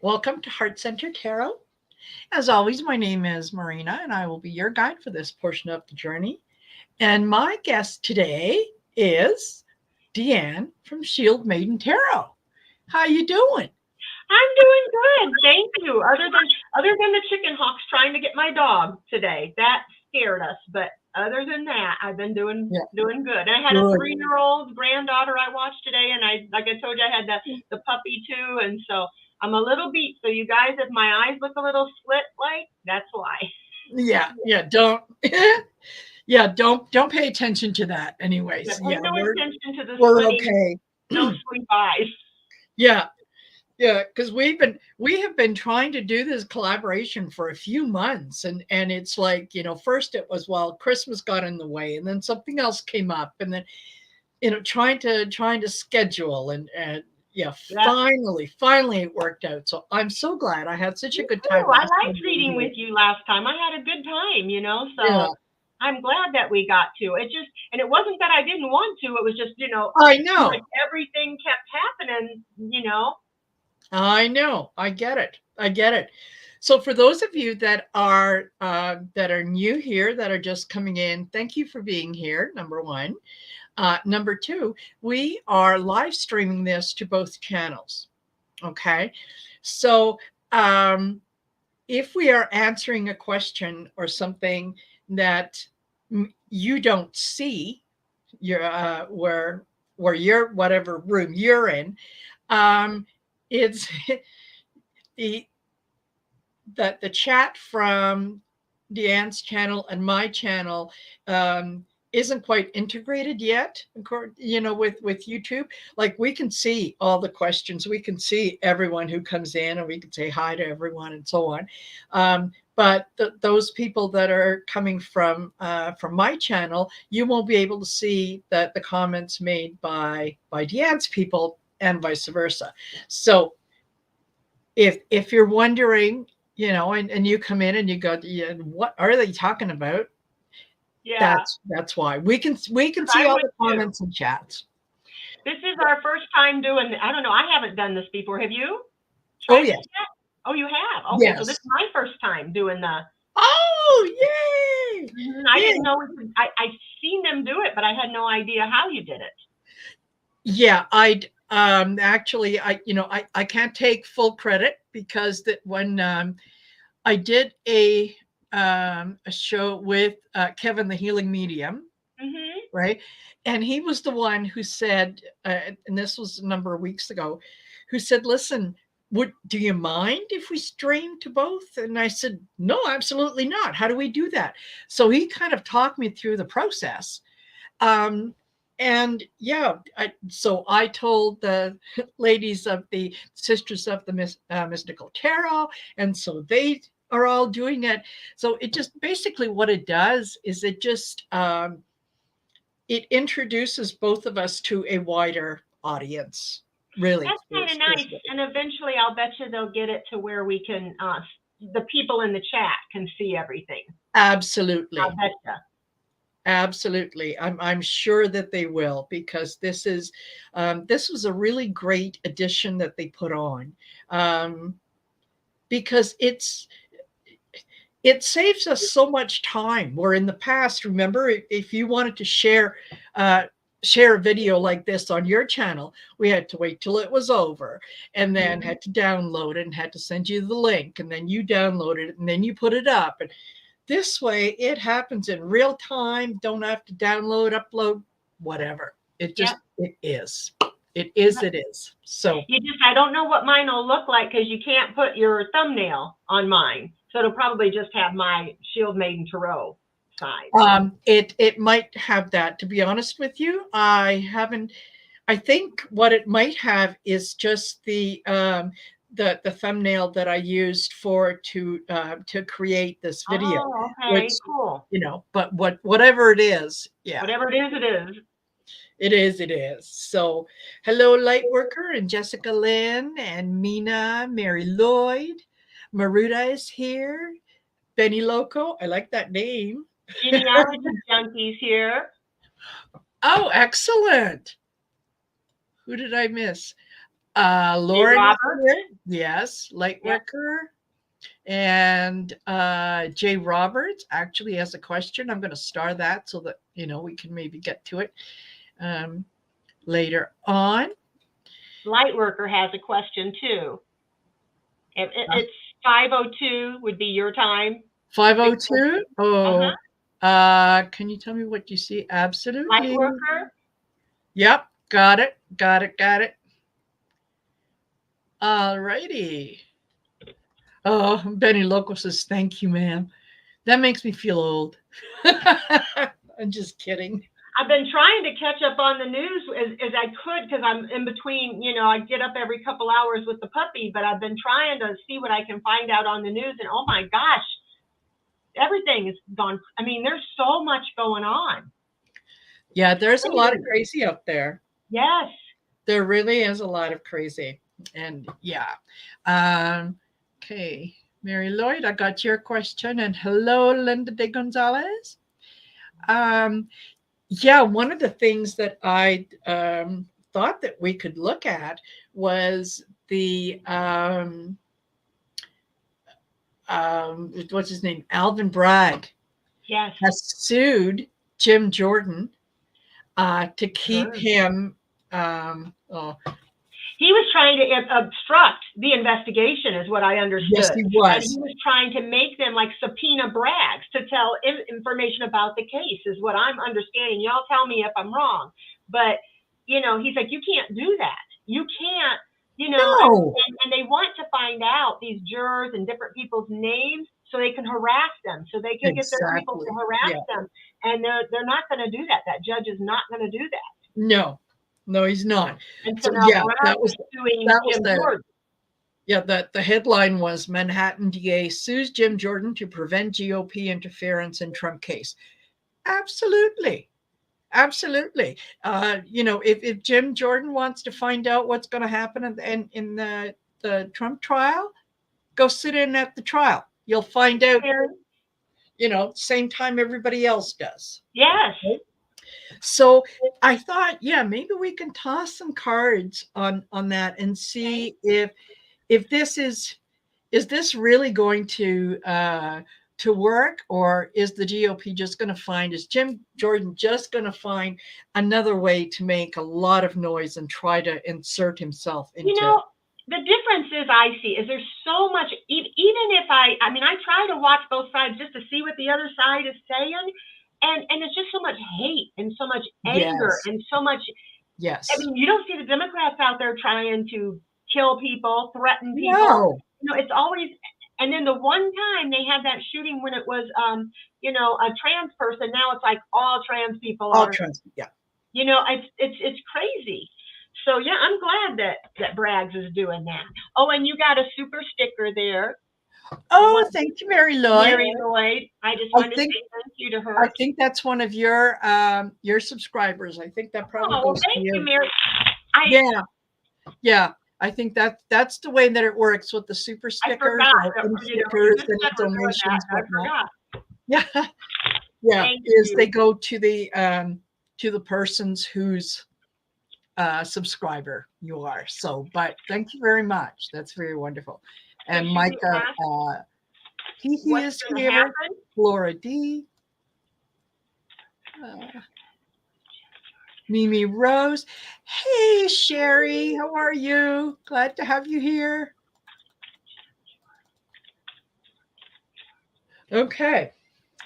Welcome to Heart Center Tarot. As always, my name is Marina, and I will be your guide for this portion of the journey. And my guest today is Deann from SHEILD Maiden Tarot. How you doing? I'm doing good, thank you. Other than the chicken hawks trying to get my dog today, that scared us. But other than that, I've been doing Yeah, doing good. And I had a good. 3-year-old granddaughter I watched today, and I like I told you I had the puppy too, and so I'm a little beat. So you guys, if my eyes look a little slit, like that's why. Yeah. Don't. Yeah, don't pay attention to that. Yeah, Anyways, pay yeah, no attention to the we're slitting, okay. no sleep eyes. Yeah, yeah, because we have been trying to do this collaboration for a few months, and it's like, first it was, well, Christmas got in the way, and then something else came up, and then trying to schedule, and yeah, Yeah. finally it worked out. So I'm so glad I had such Me a good too. time I last liked time we reading were with you last time. I had a good time. here. Yeah, So I'm glad that we got to. And it wasn't that I didn't want to. It was just, I like know. everything kept happening. I know. I get it. I get it. So for those of you that are new here, that are just coming in, thank you for being here. Number one. Number two, we are live streaming this to both channels. Okay. So um, if we are answering a question or something that you don't see, your where you're, whatever room you're in, um, it's the the chat from Deann's channel and my channel isn't quite integrated yet, with YouTube. Like, we can see all the questions, we can see everyone who comes in, and we can say hi to everyone and so on. But those people that are coming from my channel, you won't be able to see the comments made by Deann's people, and vice versa. So if you're wondering, and you come in and you go, yeah, what are they talking about? Yeah. That's why we can 'Cause see I all would the too. comments and chats. This is our first time doing. I don't know. I haven't done this before. Have you Oh tried yes, this yet? Oh, you have. Okay, so this yes. is my first time doing the. Oh yay, I yeah, didn't know. I seen them do it, but I had no idea how you did it. yeah. Actually, I can't take full credit, because that when I did a show with Kevin the Healing Medium, Mhm. right? And he was the one who said, and this was a number of weeks ago, who said, "Listen, do you mind if we stream to both?" And I said, "No, absolutely not. How do we do that?" So he kind of talked me through the process. Um, and yeah, so I told the ladies of the Sisters of the Mystical Tarot, and so they are all doing it. So it just basically, what it does is it introduces both of us to a wider audience. Really, That's kind of is nice. what it, And eventually, I'll bet you they'll get it to where we can, the people in the chat can see everything. I'll absolutely, bet you. absolutely. I'm sure that they will, because this was a really great addition that they put on, um, because it saves us so much time. Where in the past, remember, if you wanted to uh, share a video like this on your channel, we had to wait till it was over, and then Mhm. had to download it, and had to send you the link, and then you downloaded it, and then you put it up. And this way it happens in real time. Don't have to download, upload, whatever. Yep. It is. So I don't know what mine will look like because you can't put your thumbnail on mine. So it'll probably just have my Shield Maiden Tarot side. it might have that. To be honest with you, I haven't. I think what it might have is just the thumbnail that I used to create this video, Oh, which, okay, cool. but whatever it is, yeah, Whatever it is, it is. it is. It is. So, hello, Lightworker, and Jessica Lynn, and Mina, Mary Lloyd, Maruda is here. Benny Loco, I like that name. Genealogy junkies here. Oh, excellent. Who did I miss? Lauren is Robert. here. Yes, Lightworker. And Jay Roberts actually has a question. I'm going to star that so that, we can maybe get to it later on. Lightworker has a question too. It's 5:02 would be your time. 5:02. Uh-huh. Can you tell me what you see? Absolutely. Lightworker. Yep. Got it. Got it. Got it. All righty. Oh, Benny Loco says, thank you, ma'am. That makes me feel old. I'm just kidding. I've been trying to catch up on the news as I could because I'm in between, I get up every couple hours with the puppy, but I've been trying to see what I can find out on the news. And oh my gosh, everything is gone. I mean, there's so much going on. Yeah, there's a lot of crazy out there. Yes. There really is a lot of crazy. And yeah. Okay. Mary Lloyd, I got your question. And hello, Linda de Gonzalez. Yeah, one of the things that I thought that we could look at was the what's his name? Alvin Bragg. Yes. Has sued Jim Jordan to keep him. He was trying to obstruct the investigation, is what I understood. Yes, he was. And he was trying to make them like subpoena Braggs to tell information about the case, is what I'm understanding. Y'all tell me if I'm wrong. But, he's like, you can't do that. You can't, No. and they want to find out these jurors and different people's names so they can harass them, so they can get their people to harass them. And they're not going to do that. That judge is not going to do that. No, he's not. And so that was the headline was Manhattan DA sues Jim Jordan to prevent GOP interference in Trump case. Absolutely. If Jim Jordan wants to find out what's going to happen in the Trump trial, go sit in at the trial. You'll find out, same time everybody else does. Yes. Right? So I thought, maybe we can toss some cards on that and see if this is this really going to work, or is the GOP just going to is Jim Jordan just going to find another way to make a lot of noise and try to insert himself into the difference I see is there's so much, even if I try to watch both sides just to see what the other side is saying. And it's just so much hate and so much anger and so much. Yes. I mean, you don't see the Democrats out there trying to kill people, threaten people. No. It's always, and then the one time they had that shooting when it was, a trans person. Now it's like all trans people are. Trans, yeah. It's crazy. So yeah, I'm glad that Braggs is doing that. Oh, and you got a super sticker there. Oh, thank you, Mary Lloyd. Mary Lloyd. I just wanted to say thank you to her. I think that's one of your subscribers. I think that probably goes thank to you. You, Mary. Yeah. I think that's the way that it works with the super stickers or stickers and donations. I forgot. Yeah. They go to the person's whose subscriber you are. So, but thank you very much. That's very wonderful. And Micah, he is here. Flora D. Mimi Rose. Hey, Sherry, how are you? Glad to have you here. Okay.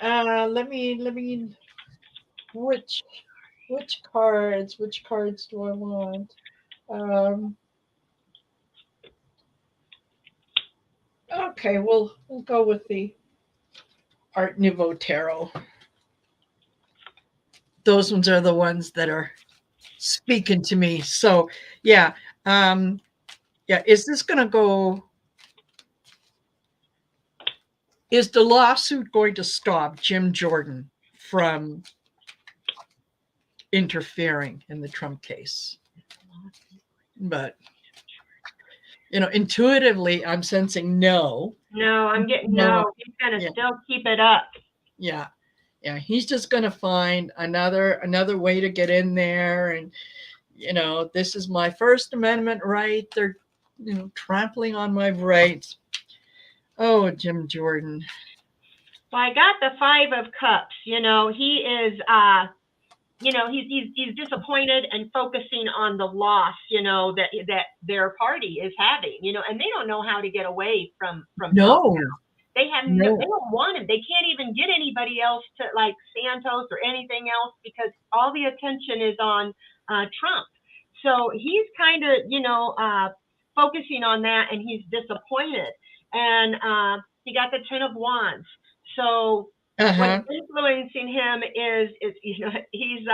Let me. Which cards? Which cards do I want? Okay, we'll go with the Art Nouveau Tarot. Those ones are the ones that are speaking to me. So is this going to go? Is the lawsuit going to stop Jim Jordan from interfering in the Trump case? But intuitively, I'm sensing no. No, I'm getting no. He's going to still keep it up. Yeah, he's just going to find another way to get in there, and This is my First Amendment right. They're, trampling on my rights. Oh, Jim Jordan. Well, I got the Five of Cups. He is, he's disappointed and focusing on the loss, that their party is having, and they don't know how to get away from Trump. No, They have no. they don't want him. They can't even get anybody else to, like Santos or anything else, because all the attention is on Trump. So he's kind of, focusing on that, and he's disappointed. And he got the Ten of Wands. So what's influencing him is he's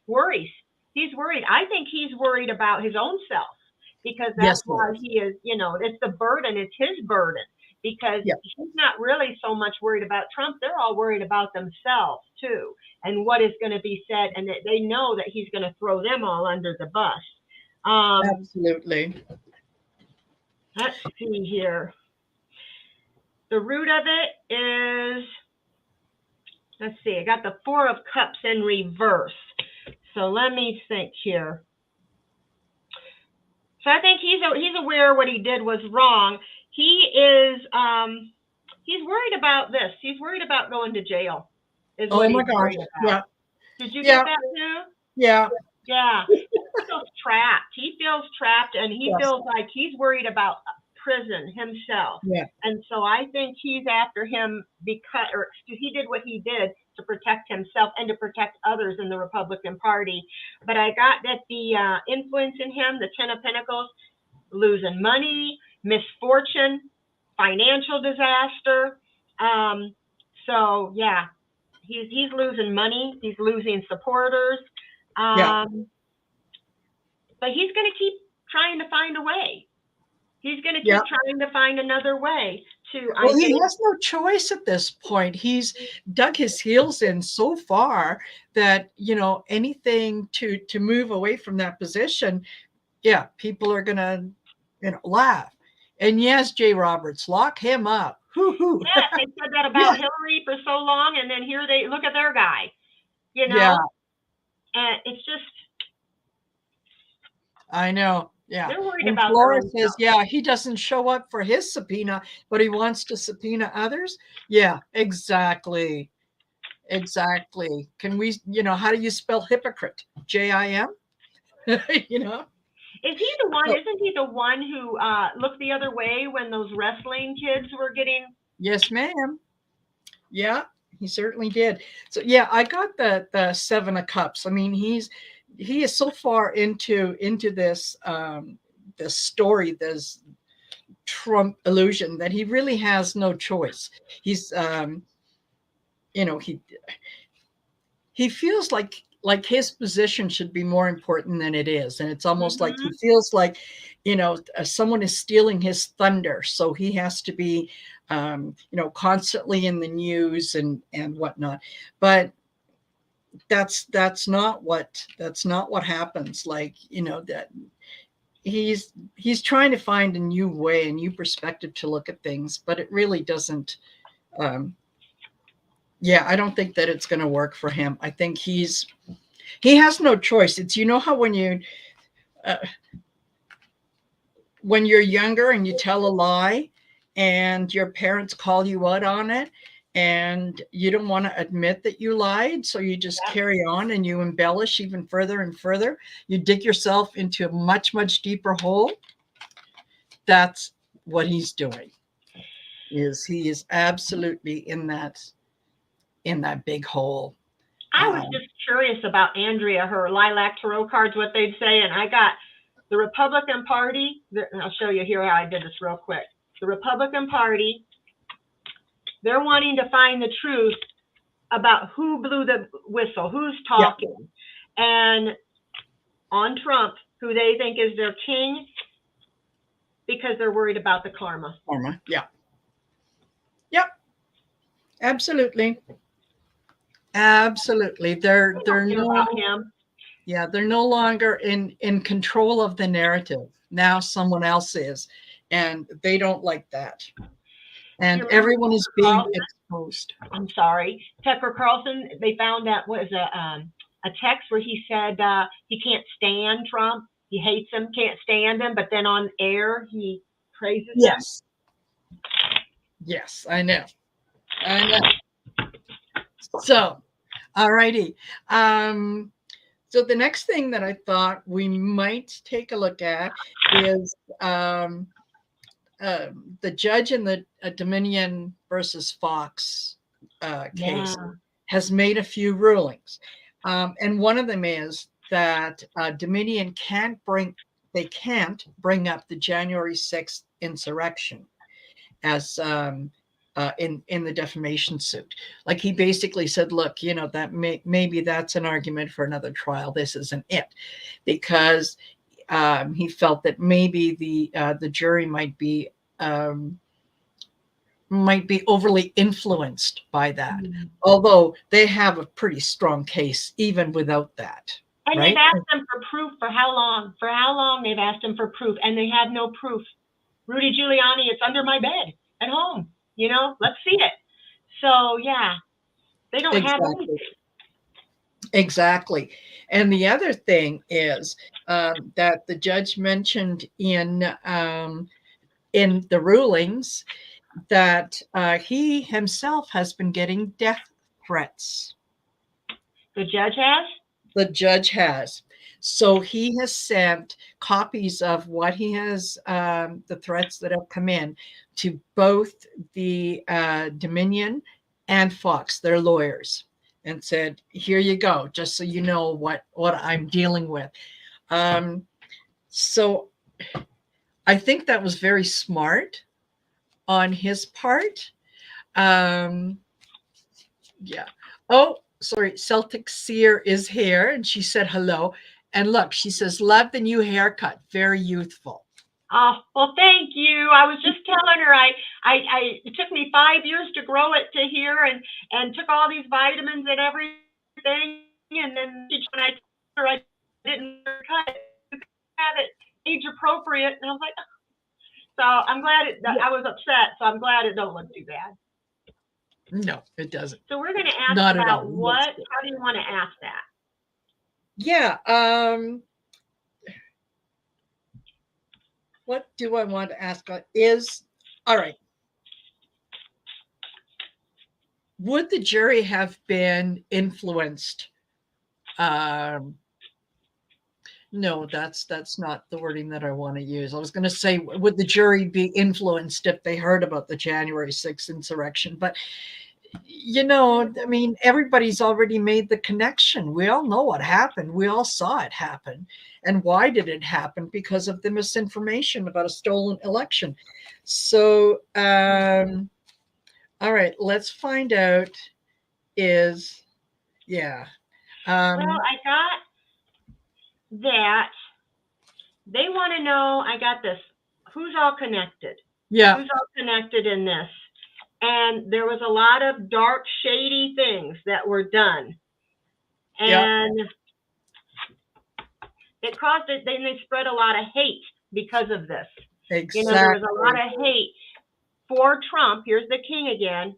worried. He's worried. I think he's worried about his own self, because that's why he is. It's the burden. It's his burden, because he's not really so much worried about Trump. They're all worried about themselves too, and what is going to be said, and that they know that he's going to throw them all under the bus. Absolutely. Let's see here. The root of it is, let's see, I got the Four of Cups in reverse. So let me think here. So I think he's aware what he did was wrong. He is, he's worried about this. He's worried about going to jail. Oh my gosh. Yeah. Did you get that too? Yeah. Yeah. He feels trapped. He feels trapped, and he feels like he's worried about prison himself. Yeah. And so I think he's after him because, or he did what he did to protect himself and to protect others in the Republican Party. But I got that the influence in him, the Ten of Pentacles, losing money, misfortune, financial disaster. So yeah, he's losing money. He's losing supporters. But he's going to keep trying to find a way. He's going to keep trying to find another way to. Well, he has no choice at this point. He's dug his heels in so far that, anything to move away from that position, people are going to, laugh. And yes, Jay Roberts, lock him up. Hoo-hoo. Yes, they said that about Hillary for so long, and then here they look at their guy. And it's just. I know. Yeah. They're worried and about Flora says, he doesn't show up for his subpoena, but he wants to subpoena others. Yeah, exactly. Exactly. Can we, how do you spell hypocrite? J-I-M? Is he the one? Isn't he the one who looked the other way when those wrestling kids were getting? Yes, ma'am. Yeah, he certainly did. So I got the Seven of Cups. I mean, he is so far into this this story, this Trump illusion, that he really has no choice. He's he feels like his position should be more important than it is, and it's almost like he feels like someone is stealing his thunder, so he has to be constantly in the news and whatnot. But that's not what happens. That he's trying to find a new way, a new perspective to look at things, but it really doesn't. I don't think that it's going to work for him. I think he has no choice. It's, how when you're younger and you tell a lie and your parents call you out on it, and you don't want to admit that you lied, so you just carry on and you embellish even further and further. You dig yourself into a much, much deeper hole. That's what he's doing. He is absolutely in that big hole. I was just curious about Andrea, her lilac tarot cards, what they'd say, and I got the Republican Party. I'll show you here how I did this real quick. The Republican Party, they're wanting to find the truth about who blew the whistle, who's talking, and on Trump, who they think is their king, because they're worried about the karma. Yep. Absolutely. Absolutely. They're no longer in control of the narrative. Now someone else is, and they don't like that. And everyone is being exposed. I'm sorry. Tucker Carlson, they found that was a text where he said he can't stand Trump. He hates him, can't stand him, but then on air he praises him. Yes. Yes, I know. I know. So, all righty. So the next thing that I thought we might take a look at is the judge in the Dominion versus Fox case has made a few rulings. And one of them is that Dominion can't bring up the January 6th insurrection as in the defamation suit. Like he basically said, look, that maybe that's an argument for another trial. This isn't it, because he felt that maybe the jury might be overly influenced by that, although they have a pretty strong case even without that. And right? They've asked them for proof for how long? For how long they've asked them for proof, and they have no proof. Rudy Giuliani, it's under my bed at home. Let's see it. So yeah, they don't have anything. Exactly. And the other thing is that the judge mentioned in the rulings that he himself has been getting death threats. The judge has? The judge has. So he has sent copies of what he has, the threats that have come in, to both the Dominion and Fox, their lawyers, and said, here you go, just so you know what I'm dealing with. So I think that was very smart on his part. Yeah. Oh, sorry. Celtic Seer is here, and she said hello. And look, she says, love the new haircut. Very youthful. Oh, well, thank you. I was just telling her it took me 5 years to grow it to here, and took all these vitamins and everything. And then when I told her I didn't cut it, have it age appropriate. And I was like, so I'm glad I was upset. So I'm glad it don't look too bad. No, it doesn't. So we're going to ask about what, how do you want to ask that? Yeah. What do I want to ask all right. Would the jury have been influenced? No, that's not the wording that I want to use. I was going to say, would the jury be influenced if they heard about the January 6th insurrection? But, I mean, everybody's already made the connection. We all know what happened. We all saw it happen. And why did it happen? Because of the misinformation about a stolen election. So, all right, let's find out yeah. Well, I got that. They want to know, I got this, who's all connected? Yeah. Who's all connected in this? And there was a lot of dark, shady things that were done. And it caused it, then they spread a lot of hate because of this. Exactly. There was a lot of hate for Trump. Here's the king again.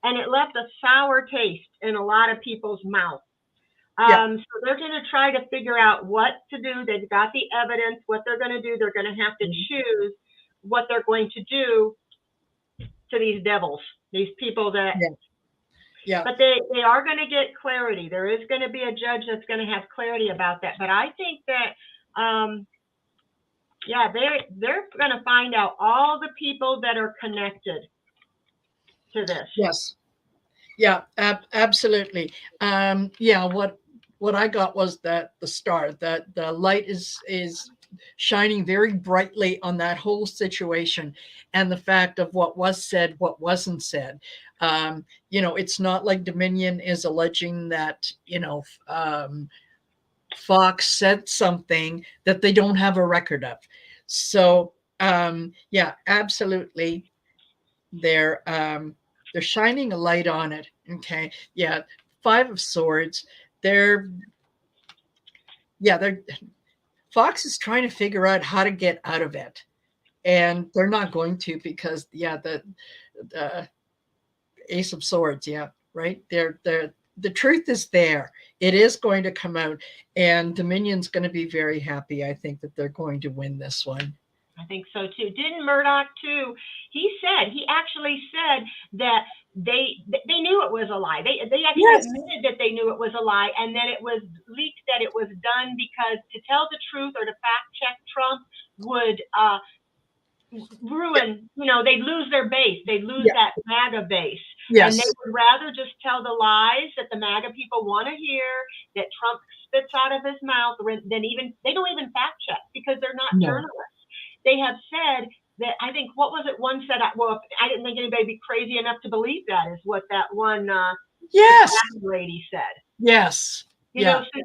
And it left a sour taste in a lot of people's mouth. So they're going to try to figure out what to do. They've got the evidence, what they're going to do. They're going to have to choose what they're going to do to these devils, these people that, but they are going to get clarity. There is going to be a judge that's going to have clarity about that. But I think that, they're going to find out all the people that are connected to this. Yes. Yeah, absolutely. What I got was that the star, that the light is shining very brightly on that whole situation, and the fact of what was said, what wasn't said. It's not like Dominion is alleging that, Fox said something that they don't have a record of. So, absolutely. They're shining a light on it. Okay. Yeah. 5 of Swords. Fox is trying to figure out how to get out of it, and they're not going to, because the Ace of Swords. Yeah. Right. the truth is there. It is going to come out, and Dominion's going to be very happy. I think that they're going to win this one. I think so too. Didn't Murdoch too? He actually said that they knew it was a lie. They actually admitted that they knew it was a lie, and then it was leaked that it was done because to tell the truth or to fact check Trump would ruin, they'd lose their base. They'd lose that MAGA base. Yes. And they would rather just tell the lies that the MAGA people want to hear, that Trump spits out of his mouth, than even, they don't even fact check because they're not journalists. They have said that, I think, what was it? One said, well, I didn't think anybody would be crazy enough to believe that, is what that one lady said. Yes. You know, so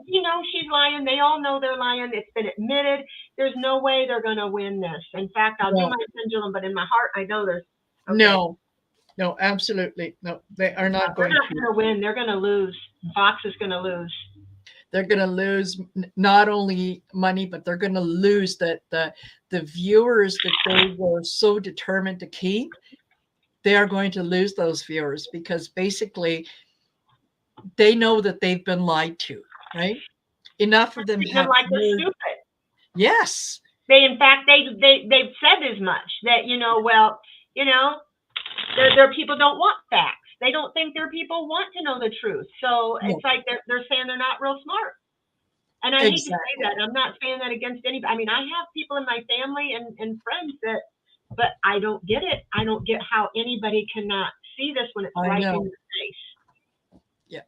she's lying. They all know they're lying. It's been admitted. There's no way they're going to win this. In fact, I'll do my pendulum, but in my heart, I know there's. Okay. No, absolutely. No, they are not going to win. They're going to lose. Fox is going to lose. They're going to lose not only money, but they're going to lose the viewers that they were so determined to keep. They are going to lose those viewers because basically they know that they've been lied to, right? Enough of them have like they're stupid. Yes. In fact, they've said as much that, their people don't want facts. They don't think their people want to know the truth. So it's like they're saying they're not real smart. And I hate to say that. I'm not saying that against anybody. I mean, I have people in my family and friends but I don't get it. I don't get how anybody cannot see this when it's right in your face. Yeah.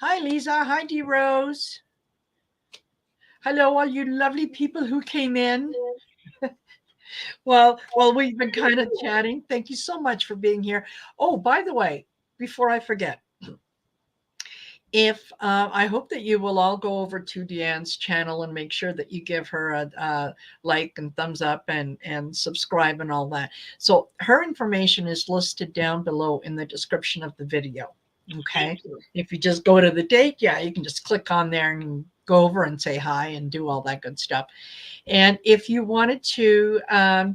Hi, Lisa. Hi, D. Rose. Hello, all you lovely people who came in. Well, we've been kind of chatting. Thank you so much for being here. Oh, by the way, before I forget, if I hope that you will all go over to Deann's channel and make sure that you give her a like and thumbs up and subscribe and all that. So her information is listed down below in the description of the video. Okay. If you just go to the date, you can just click on there and go over and say hi and do all that good stuff. And if you wanted to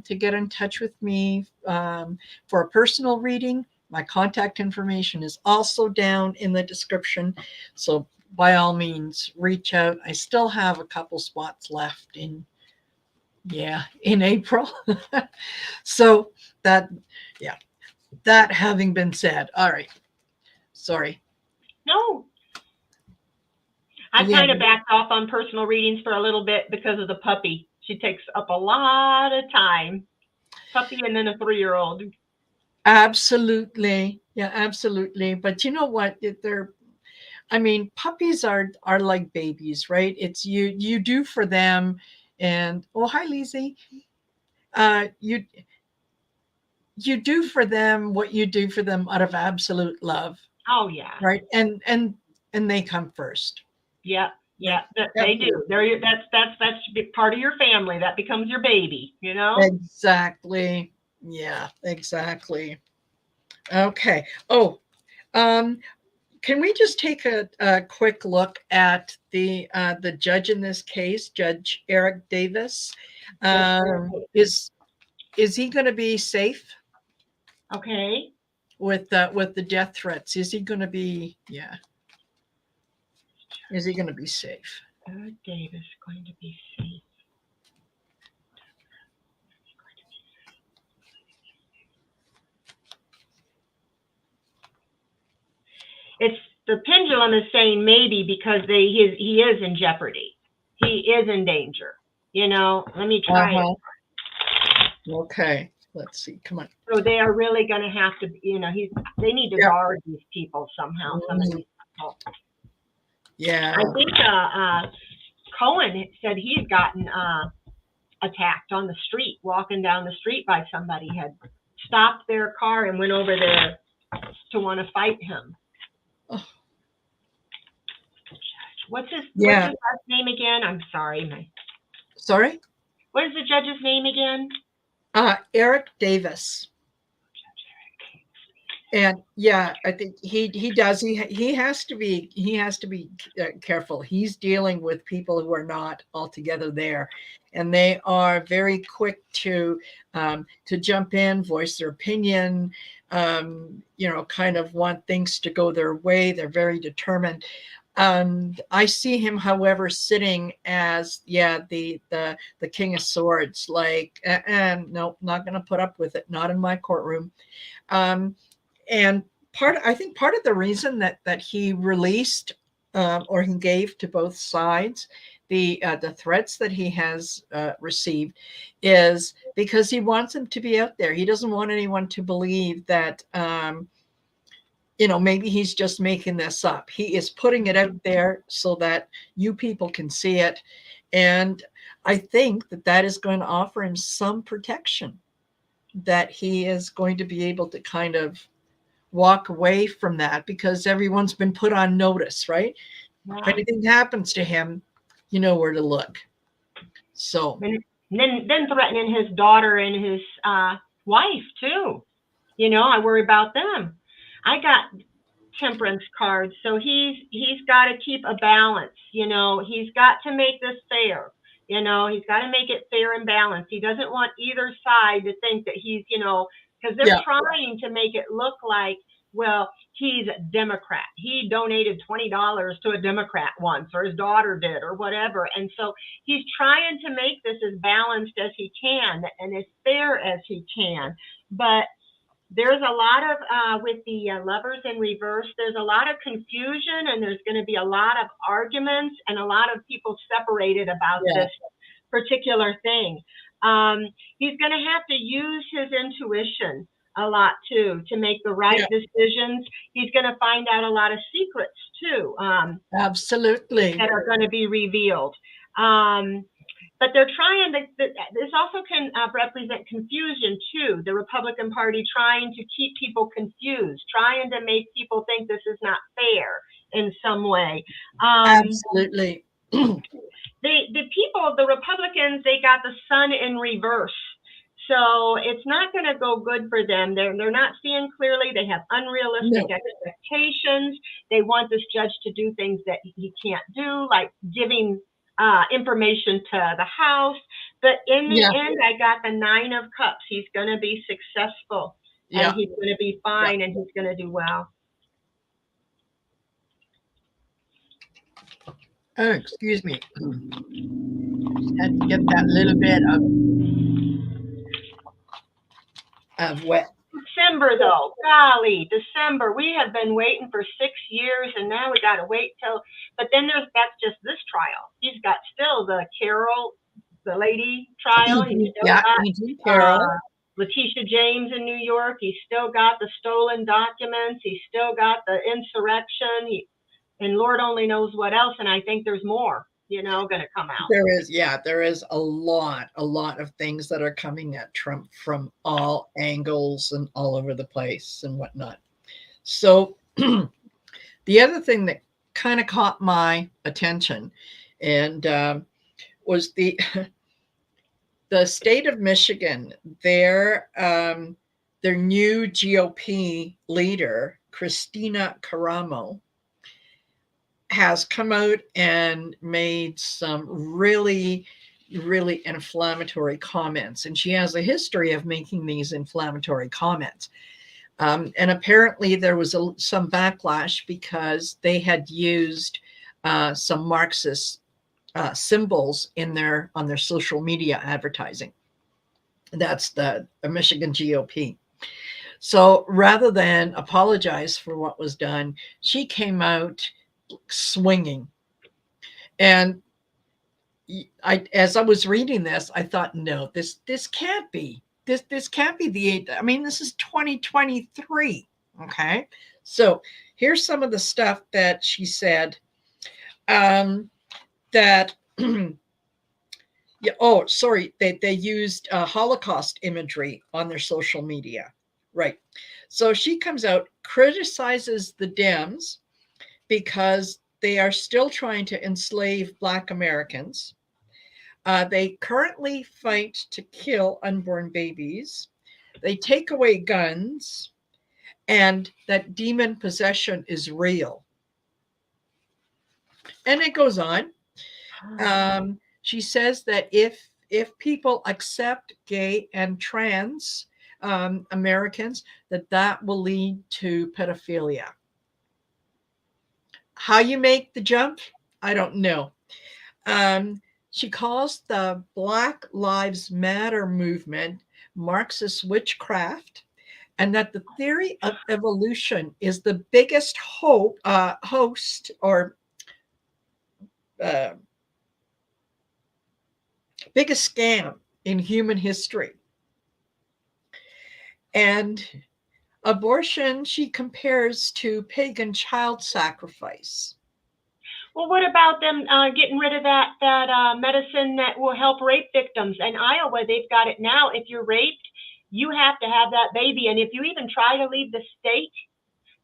get in touch with me for a personal reading, my contact information is also down in the description. So by all means, reach out. I still have a couple spots left in April. So that having been said, all right. Sorry. No. I kind of backed off on personal readings for a little bit because of the puppy. She takes up a lot of time. Puppy and then a 3-year-old. Absolutely. Yeah, absolutely. But you know what? Puppies are like babies, right? It's you do for them. And hi, Lizzie. You do for them what you do for them out of absolute love. Oh yeah. Right. And they come first. Yeah. They do. That's part of your family. That becomes your baby, Exactly. Yeah, exactly. Okay. Oh, can we just take a quick look at the judge in this case, Judge Eric Davis? Is he going to be safe? Okay. With the death threats, is he going to be? Yeah. Is he going to be safe? Eric Davis going to be safe. It's the pendulum is saying maybe because he is in jeopardy. He is in danger. Let me try it. Okay. Let's see. Come on. So they are really going to have to, they need to guard these people somehow. Some of these people. Yeah. I think Cohen said he had gotten attacked on the street, walking down the street by somebody, had stopped their car and went over there to want to fight him. Oh. What's his last name again? I'm sorry. Sorry? What is the judge's name again? Eric Davis. And yeah, I think he does. He has to be careful. He's dealing with people who are not altogether there, and they are very quick to jump in, voice their opinion. Kind of want things to go their way. They're very determined. I see him, however, sitting as the King of Swords. Like, and no, not going to put up with it. Not in my courtroom. Um, and I think part of the reason that he released or he gave to both sides the threats that he has received is because he wants them to be out there. He doesn't want anyone to believe that maybe he's just making this up. He is putting it out there so that you people can see it, and I think that is going to offer him some protection, that he is going to be able to kind of walk away from that because everyone's been put on notice, right? If Yeah. anything happens to him, you know where to look. So And then threatening his daughter and his wife too. I worry about them. I got temperance cards, so he's got to keep a balance. He's got to make this fair. He's got to make it fair and balanced. He doesn't want either side to think that he's, because they're yeah, trying to make it look like, well, he's a Democrat. He donated $20 to a Democrat once, or his daughter did, or whatever. And so he's trying to make this as balanced as he can and as fair as he can. But there's a lot of, with the lovers in reverse, there's a lot of confusion, and there's going to be a lot of arguments and a lot of people separated about yeah, this particular thing. He's going to have to use his intuition a lot too to make the right yeah, decisions. He's going to find out a lot of secrets too, absolutely. that are going to be revealed. But they're trying to, this also can represent confusion too. The Republican Party trying to keep people confused, trying to make people think this is not fair in some way. Absolutely. The people, the Republicans, they got the sun in reverse. So it's not going to go good for them. They're not seeing clearly. They have unrealistic No. expectations. They want this judge to do things that he can't do, like giving information to the House. But in the Yeah, end, I got the Nine of Cups. He's going to be successful, and yeah, he's going to be yeah. fine, and he's going to do well. Oh, excuse me. Had to get that little bit of wet. December, though, golly, December. We have been waiting for 6 years, and now we got to wait till. But then that's just this trial. He's got still the Carol, the lady trial. He's still Yeah, got Carol. Letitia James in New York. He's still got the stolen documents. He's still got the insurrection. And Lord only knows what else. And I think there's more, going to come out. There is a lot of things that are coming at Trump from all angles and all over the place and whatnot. So the other thing that kind of caught my attention and was the state of Michigan. Their new GOP leader, Christina Caramo, has come out and made some really, really inflammatory comments. And she has a history of making these inflammatory comments. And apparently there was some backlash because they had used some Marxist symbols on their social media advertising. That's the Michigan GOP. So rather than apologize for what was done, she came out swinging. And as I was reading this, I thought, no, this can't be. This can't be the 8th. I mean, this is 2023. Okay. So here's some of the stuff that she said. That yeah, oh, sorry, they used Holocaust imagery on their social media. Right. So she comes out, criticizes the Dems because they are still trying to enslave Black Americans. They currently fight to kill unborn babies. They take away guns. and that demon possession is real. And it goes on. She says that if people accept gay and trans Americans, that will lead to pedophilia. How you make the jump, I don't know. She calls the Black Lives Matter movement Marxist witchcraft, and that the theory of evolution is the biggest host or uh, biggest scam in human history. And abortion, she compares to pagan child sacrifice. Well, what about them getting rid of that medicine that will help rape victims? In Iowa, they've got it now. If you're raped, you have to have that baby, and if you even try to leave the state,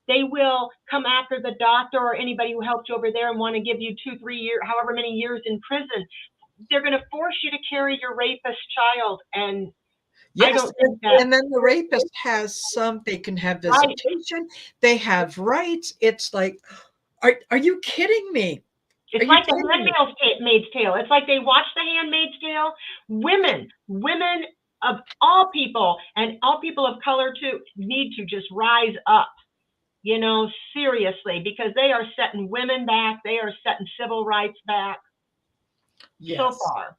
they will come after the doctor or anybody who helped you over there and want to give you 2-3 years, however many years in prison. They're going to force you to carry your rapist child, and Yes, I don't think that. and then the rapist has they can have visitation, right. They have rights. It's like, are you kidding me? It's like the Handmaid's Tale. It's like they watch the Handmaid's Tale. Women of all people, and all people of color too, need to just rise up, seriously, because they are setting women back. They are setting civil rights back. Yes. So far.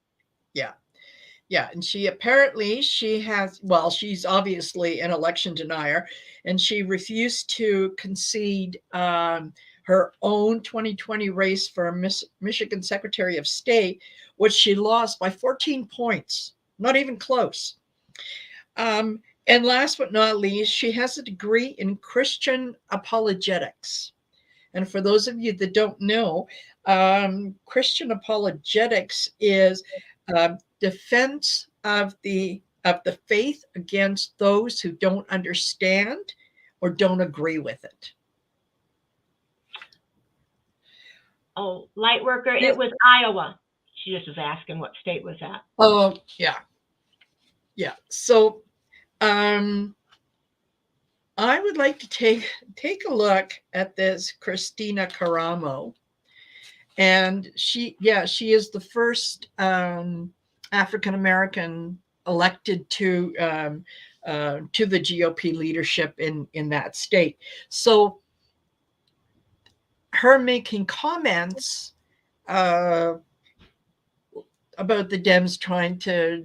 Yeah. Yeah, and she's obviously an election denier, and she refused to concede her own 2020 race for Michigan Secretary of State, which she lost by 14 points, not even close. And last but not least, she has a degree in Christian apologetics. And for those of you that don't know, Christian apologetics is defense of the faith against those who don't understand or don't agree with it. Oh, light worker, it was Iowa. She just was asking what state was that. Oh, yeah. Yeah. So I would like to take a look at this Christina Caramo. And she is the first African American elected to the GOP leadership in that state. So her making comments about the Dems trying to,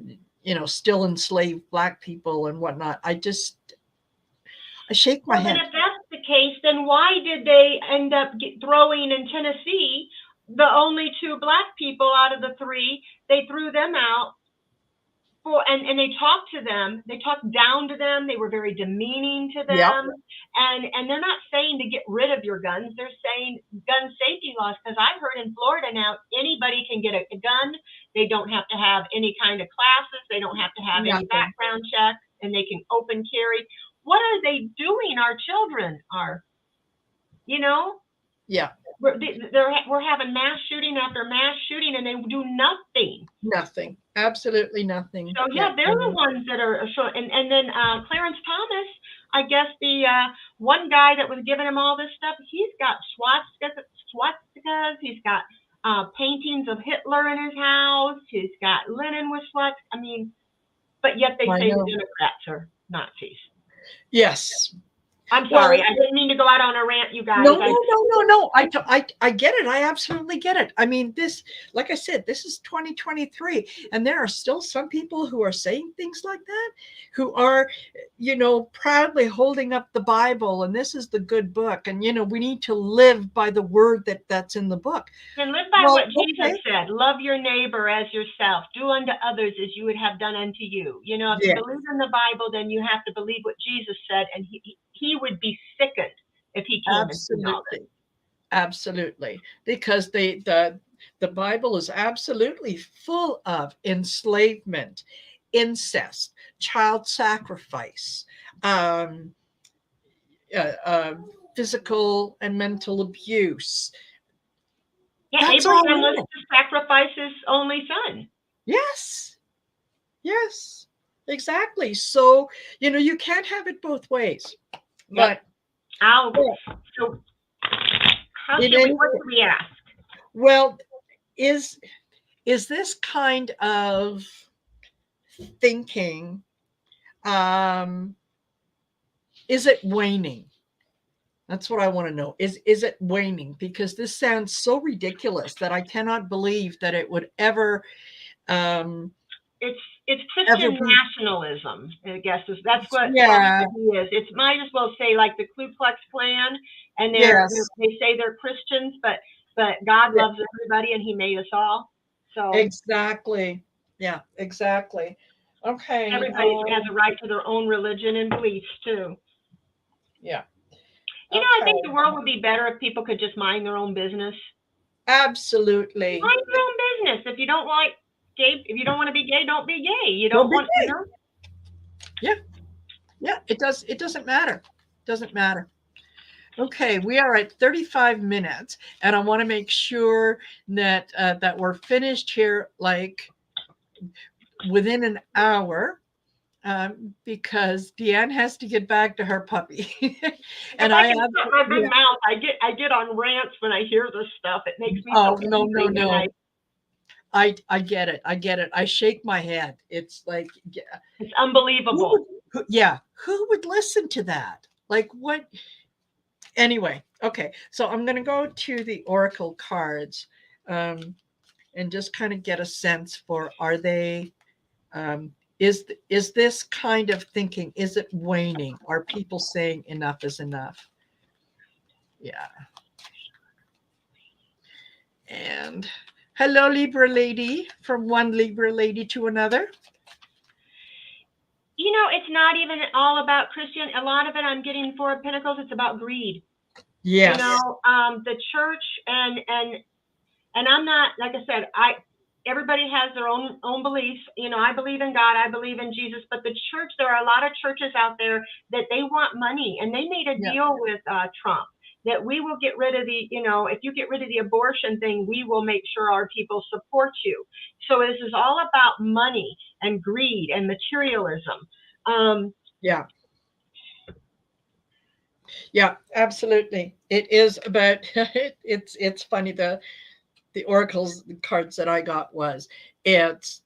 still enslave Black people and whatnot, I shake my head. If that's the case, then why did they end up throwing in Tennessee the only 2 Black people out of the 3? They threw them out and they talked to them. They talked down to them. They were very demeaning to them. Yep. And they're not saying to get rid of your guns. They're saying gun safety laws, because I've heard in Florida now anybody can get a gun. They don't have to have any kind of classes. They don't have to have any background check, and they can open carry. What are they doing? Our children are, Yeah. We're having mass shooting after mass shooting, and they do nothing. Nothing. Absolutely nothing. So yeah, they're the ones that are and then Clarence Thomas, I guess the one guy that was giving him all this stuff, he's got swastikas, he's got paintings of Hitler in his house, he's got linen with swastikas. I mean, but yet they say the Democrats are Nazis. Yes. I'm sorry. I didn't mean to go out on a rant, you guys. No. I get it. I absolutely get it. I mean, this, like I said, this is 2023, and there are still some people who are saying things like that, who are, proudly holding up the Bible, and this is the good book, and we need to live by the word that's in the book. And live by what Jesus said. Love your neighbor as yourself. Do unto others as you would have done unto you. If you believe in the Bible, then you have to believe what Jesus said, and he would be sickened if he came and all this. Absolutely, because the Bible is absolutely full of enslavement, incest, child sacrifice, physical and mental abuse. Yeah, that's Abraham was to sacrifice his only son. Yes, exactly. So you can't have it both ways. Yep. But I'll, yeah, so how in should we, any what should we ask? well, is is this kind of thinking, um, is it waning? That's what I want to know. Is it waning? Because this sounds so ridiculous that I cannot believe that it would um, It's ever Christian be. nationalism, I guess that's what Yeah. he is. It's might as well say like the Ku Klux Klan, and Yes. they say they're Christians, but God Yeah. loves everybody and He made us all. So Exactly. Yeah. Exactly. Okay. everybody has a right to their own religion and beliefs too. Yeah. You know, I Okay. think the world would be better if people could just mind their own business. Absolutely. Mind your own business. If you don't like gay, if you don't want to be gay, don't be gay. You Don't don't be want, you gay. know. Yeah. Yeah. It does. It doesn't matter. Doesn't matter. Okay, we are at 35 minutes, and I want to make sure that we're finished here, like within an hour, because Deann has to get back to her puppy, If and I I can have. shut my big Yeah. mouth, I get on rants when I hear this stuff. It makes me Oh so no, no, angry, and no! I get it. I get it. I shake my head. It's like, yeah, it's who unbelievable. yeah, who would listen to that? Like what? Anyway, okay. So I'm going to go to the oracle cards, um, and just kind of get a sense for, are they, is this kind of thinking, is it waning? Are people saying enough is enough? Yeah. And hello, Libra lady, from one Libra lady to another. You know, it's not even all about Christian. A lot of it, I'm getting Four of Pentacles. It's about greed. You Yes. know, the church and I'm not, like I said, everybody has their own beliefs. You know, I believe in God, I believe in Jesus, but the church, there are a lot of churches out there that they want money, and they made a Yeah. deal with Trump that we will get rid of the, you know, if you get rid of the abortion thing, we will make sure our people support you. So this is all about money and greed and materialism. Yeah. Yeah, absolutely. It is about it's funny, the oracles cards that I got was, it's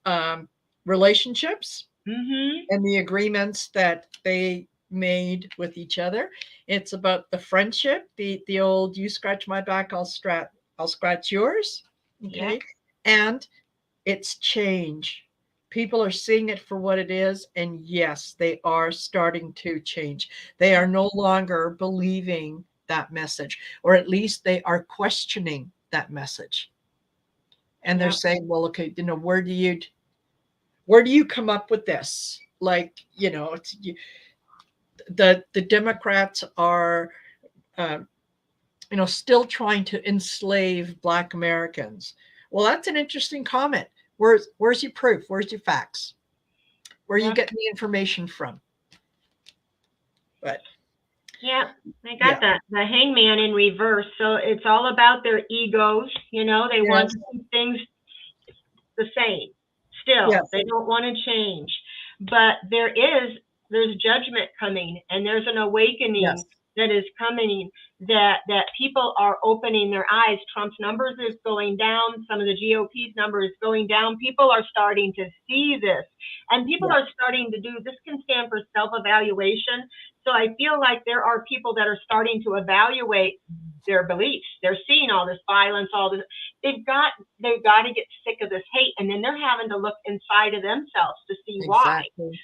relationships Mm-hmm. and the agreements that they made with each other. It's about the friendship, the old "you scratch my back, I'll scratch yours." Yep. Okay. And it's change. People are seeing it for what it is, and yes, they are starting to change. They are no longer believing that message, or at least they are questioning that message. And they're Yep. saying, well, okay, where do you come up with this? Like, the Democrats are, uh, still trying to enslave Black Americans. Well, that's an interesting comment. Where's your proof? Where's your facts? Where are you Yep. getting the information from? But Yep, I got yeah. that. The hangman in reverse. So it's all about their egos. You know, they want Yes. to keep things the same. Still, Yes. they don't want to change. But there's judgment coming, and there's an awakening Yes. that is coming, that people are opening their eyes. Trump's numbers is going down. Some of the GOP's number is going down. People are starting to see this, and people Yeah. are starting to do this. Can stand for self-evaluation. So I feel like there are people that are starting to evaluate their beliefs. They're seeing all this violence, all this. They've got they've got to get sick of this hate, and then they're having to look inside of themselves to see why. Exactly.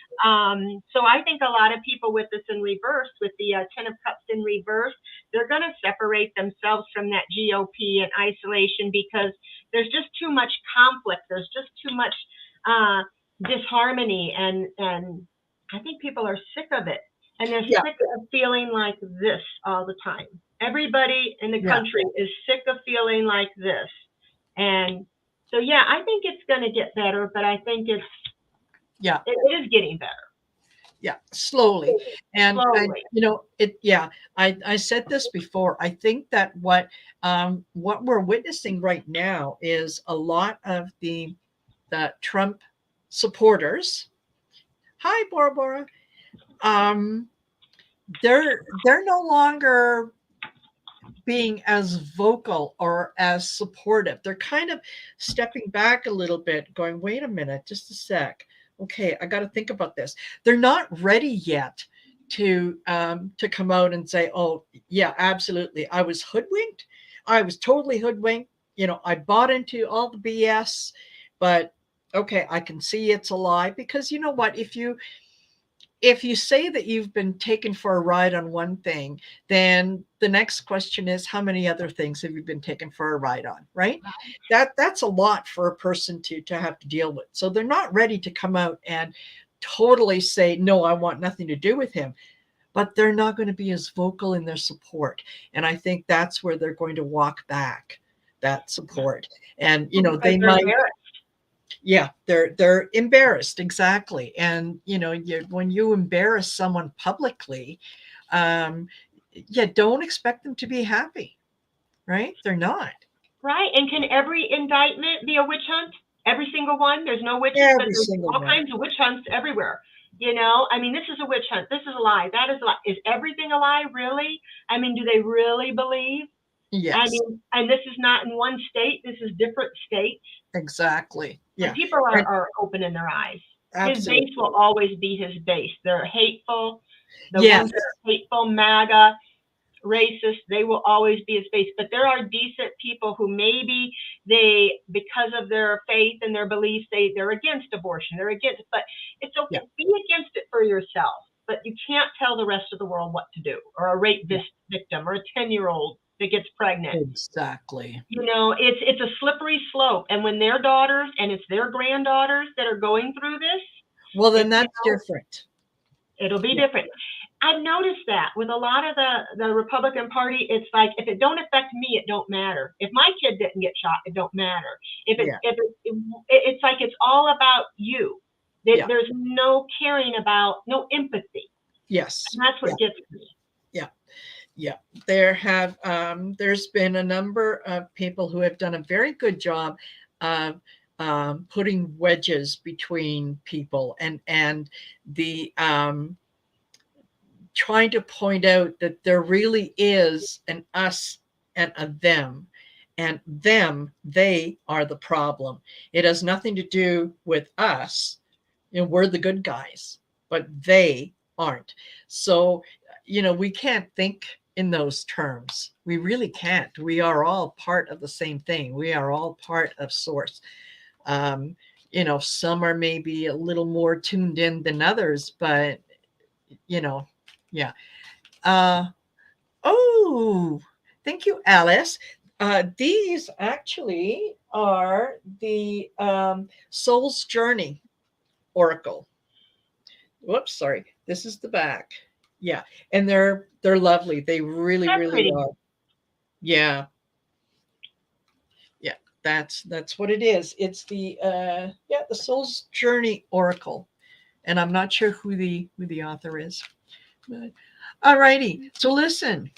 So I think a lot of people with this in reverse, with the Ten of Cups in reverse, they're going to separate themselves from that GOP and isolation, because there's just too much conflict. There's just too much disharmony, and I think people are sick of it, and they're Yeah. sick of feeling like this all the time. Everybody in the Yeah. country is sick of feeling like this, and so yeah, I think it's going to get better, but I think Yeah. it is getting better. Yeah. Slowly. And Slowly. I said this before. I think that what we're witnessing right now is a lot of the Trump supporters. Hi, Bora Bora. Um, they're no longer being as vocal or as supportive. They're kind of stepping back a little bit, going, wait a minute, just a sec. Okay, I got to think about this. They're not ready yet to come out and say, oh yeah, absolutely, I was hoodwinked. I was totally hoodwinked. I bought into all the BS, but okay, I can see it's a lie. Because you know what, if you say that you've been taken for a ride on one thing, then the next question is, how many other things have you been taken for a ride on, right? That's a lot for a person to have to deal with. So they're not ready to come out and totally say, no, I want nothing to do with him. But they're not going to be as vocal in their support. And I think that's where they're going to walk back that support. And Because they they're might, embarrassed. yeah, they're embarrassed, exactly. And when you embarrass someone publicly, um don't expect them to be happy, right? They're not. Right. And can every indictment be a witch hunt? Every single one? There's no witches, but Every there's single all one. kinds of witch hunts everywhere. I mean, this is a witch hunt. This is a lie. That is a lie. Is everything a lie, really? I mean, do they really believe? I Yes, mean, and this is not in one state. This is different states. exactly. And Yeah, people and are opening their eyes. His base absolutely. will always be his base. They're hateful. The Yes. ones that are hateful, MAGA, racist, they will always be his base. But there are decent people who maybe because of their faith and their beliefs, they're against abortion. They're against it. But it's Yeah. okay. Be against it for yourself. But you can't tell the rest of the world what to do, or a rape Yeah, victim, or a 10-year-old that gets pregnant. exactly. It's a slippery slope. And when their daughters and it's their granddaughters that are going through this, Well, then it, that's different. it'll be Yeah. different. I've noticed that with a lot of the Republican Party, it's like, if it don't affect me, it don't matter. If my kid didn't get shot, it don't matter. Yeah. It's like it's all about you. Yeah. There's no caring about, no empathy, Yes. and that's Yeah. what gets me. Yeah. Yeah. There's been a number of people who have done a very good job of putting wedges between people, and the trying to point out that there really is an us and a them, and they are the problem. It has nothing to do with us. We're the good guys, but they aren't. So we can't think in those terms. We really can't. We are all part of the same thing. We are all part of source. um, some are maybe a little more tuned in than others, but you know yeah. uh, oh, thank you, Alice. These actually are the soul's journey oracle. Whoops, sorry, this is the back. Yeah, and they're lovely. They really, They're really pretty. are. Yeah. Yeah, that's what it is. It's the soul's journey oracle. And I'm not sure who the author is. But all righty, so listen.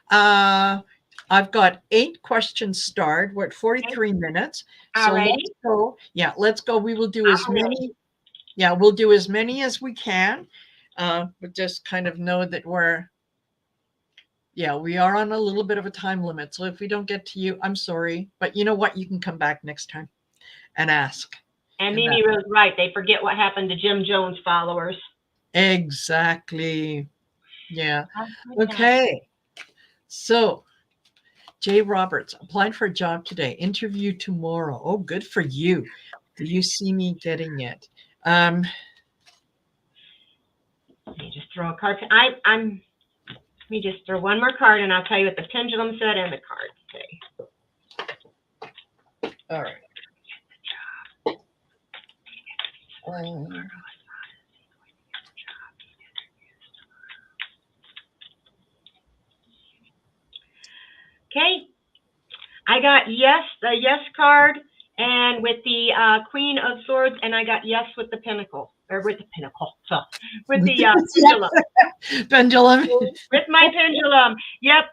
uh I've got 8 questions starred. We're at Okay. 43 minutes, All so let's righty. go. Yeah, let's go. We will do as I'm ready. many. Yeah, we'll do as many as we can. But just kind of know that we are on a little bit of a time limit. So if we don't get to you, I'm sorry. But you know what? You can come back next time and ask. And And Mimi was right. They forget what happened to Jim Jones followers. exactly. Yeah. Okay. Okay. So Jay Roberts applied for a job today. Interview tomorrow. Oh, good for you. Do you see me getting it? Let me just throw a card. Let me just throw one more card, and I'll tell you what the pendulum said and the card say. All right. Okay. I got yes, the yes card, and with the Queen of Swords, and I got yes with the Pinnacle, or with the Pinnacle, so with the pendulum. Pendulum. With my pendulum. Yep.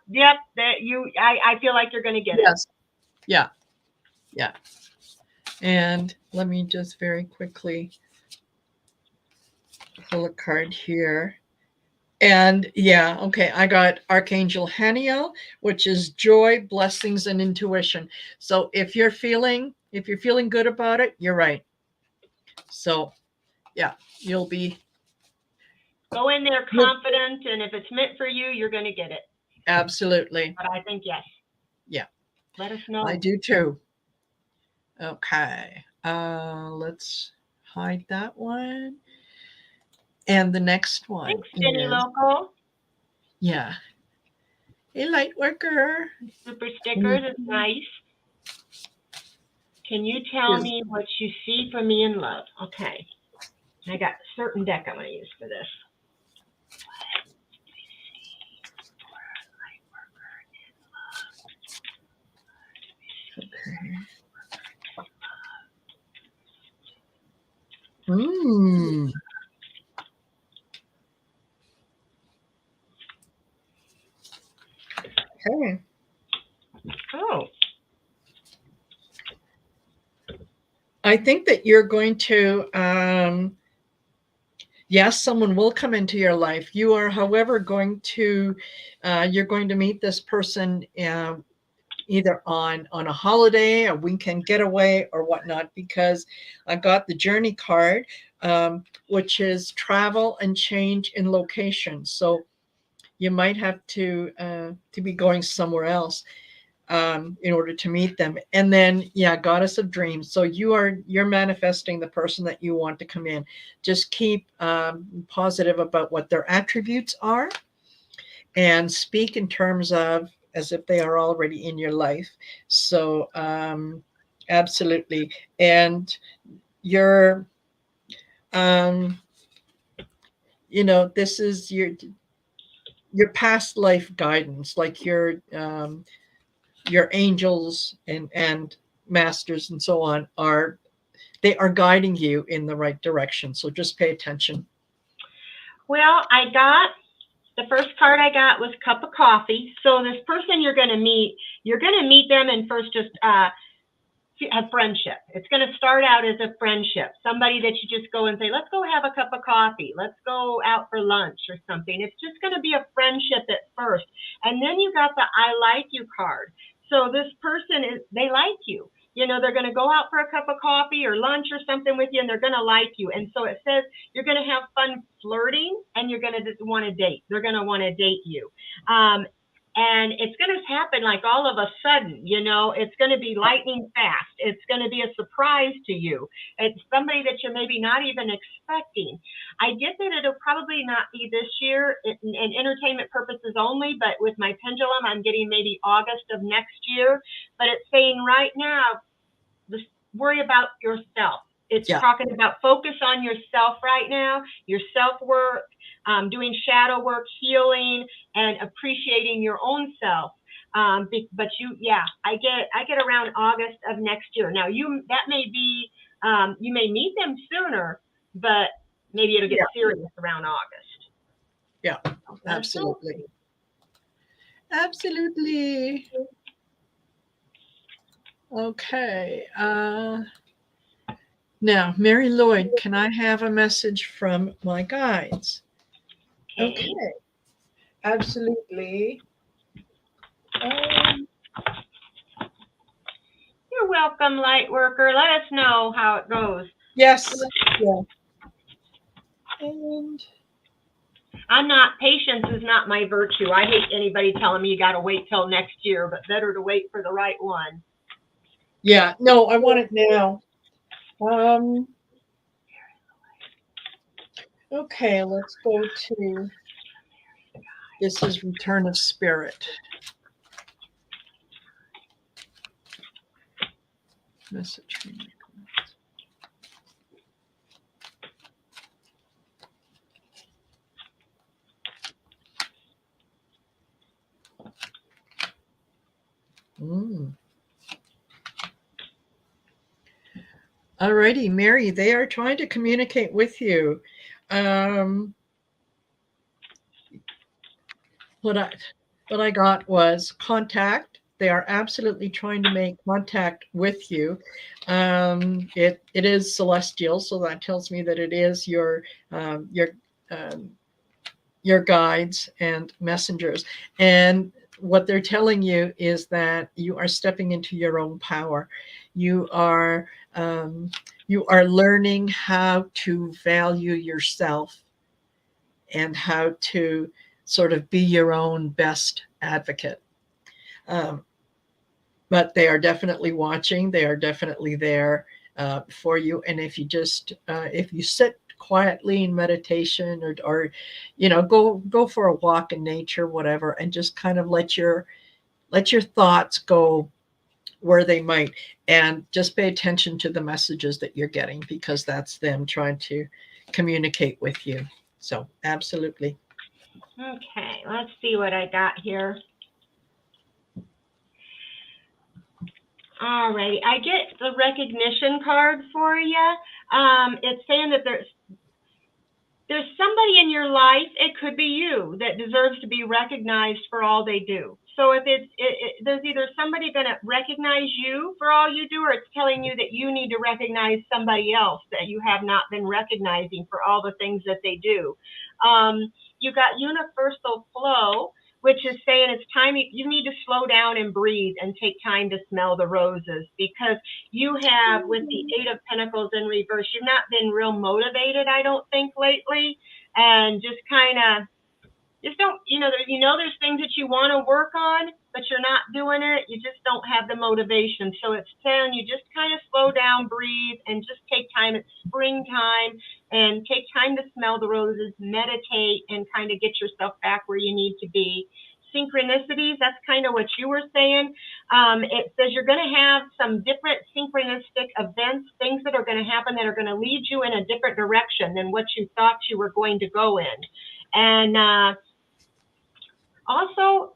That I feel like you're going to get it. Yes. Yeah. Yeah. And let me just very quickly pull a card here. And yeah, okay, I got Archangel Haniel, which is joy, blessings, and intuition. So if you're feeling good about it, you're right. So yeah, you'll be Go in there you'll, confident, and if it's meant for you, you're going to get it. absolutely. But I think yes. Yeah, Let us I know. do too. Okay. Let's hide that one. And the next one Thanks, Jenny is, Local. yeah, a light worker. Super stickers is nice. Can you tell Is me what you see for me in love? Okay. I got a certain deck I'm going to use for this. okay. Mm. Okay. Oh, I think that you're going to, yes, someone will come into your life. You are, however, you're going to meet this person either on a holiday, a weekend getaway, or whatnot. Because I got the journey card, which is travel and change in location. So you might have to be going somewhere else in order to meet them. And then, yeah, goddess of dreams. So you're manifesting the person that you want to come in. Just keep positive about what their attributes are, and speak in terms of as if they are already in your life. So absolutely. And your um, this is your past life guidance, like your angels and masters and so on they are guiding you in the right direction. So just pay attention. well, the first card I got was cup of coffee. So this person you're going to meet them and first just a friendship. It's going to start out as a friendship. Somebody that you just go and say, let's go have a cup of coffee. Let's go out for lunch or something. It's just going to be a friendship at first. And then you got the I like you card. So this person they like you. They're going to go out for a cup of coffee or lunch or something with you, and they're going to like you. And so it says you're going to have fun flirting, and you're going to just want to date. They're going to want to date you. And it's going to happen like all of a sudden. It's going to be lightning fast. It's going to be a surprise to you. It's somebody that you're maybe not even expecting. I get that it'll probably not be this year in entertainment purposes only, but with my pendulum, I'm getting maybe August of next year. But it's saying right now, just worry about yourself. It's talking about focus on yourself right now, your self-worth, doing shadow work, healing, and appreciating your own self. But I get around August of next year. Now that may be, you may meet them sooner, but maybe it'll get serious around August. Yeah, absolutely. Absolutely. Okay. Now, Mary Lloyd, can I have a message from my guides? Okay. Absolutely. You're welcome, light worker. Let us know how it goes. Yes. Yeah. And patience is not my virtue. I hate anybody telling me you got to wait till next year, but better to wait for the right one. Yeah, no, I want it now. Okay, let's go to, this is Return of Spirit. Message from my Alrighty, Mary, they are trying to communicate with you. What I got was contact. They are absolutely trying to make contact with you. It is celestial, so that tells me that it is your your guides and messengers. And what they're telling you is that you are stepping into your own power. You are um, you are learning how to value yourself and how to sort of be your own best advocate. Um, but they are definitely watching. They are definitely there for you. And if you sit quietly in meditation, or go for a walk in nature, whatever, and just kind of let your thoughts go where they might, and just pay attention to the messages that you're getting, because that's them trying to communicate with you. So absolutely. Okay, let's see what I got here. Alrighty, I get the recognition card for you. It's saying that there's somebody in your life, it could be you, that deserves to be recognized for all they do. So if there's either somebody going to recognize you for all you do, or it's telling you that you need to recognize somebody else that you have not been recognizing for all the things that they do. You got universal flow, which is saying it's time you need to slow down and breathe and take time to smell the roses, because you have, with the Eight of Pentacles in reverse, you've not been real motivated, I don't think, lately, and just kind of don't, there's things that you want to work on, but you're not doing it. You just don't have the motivation. So it's telling you just kind of slow down, breathe, and just take time. It's springtime, and take time to smell the roses, meditate, and kind of get yourself back where you need to be. Synchronicities, that's kind of what you were saying. It says you're going to have some different synchronistic events, things that are going to happen that are going to lead you in a different direction than what you thought you were going to go in. And also,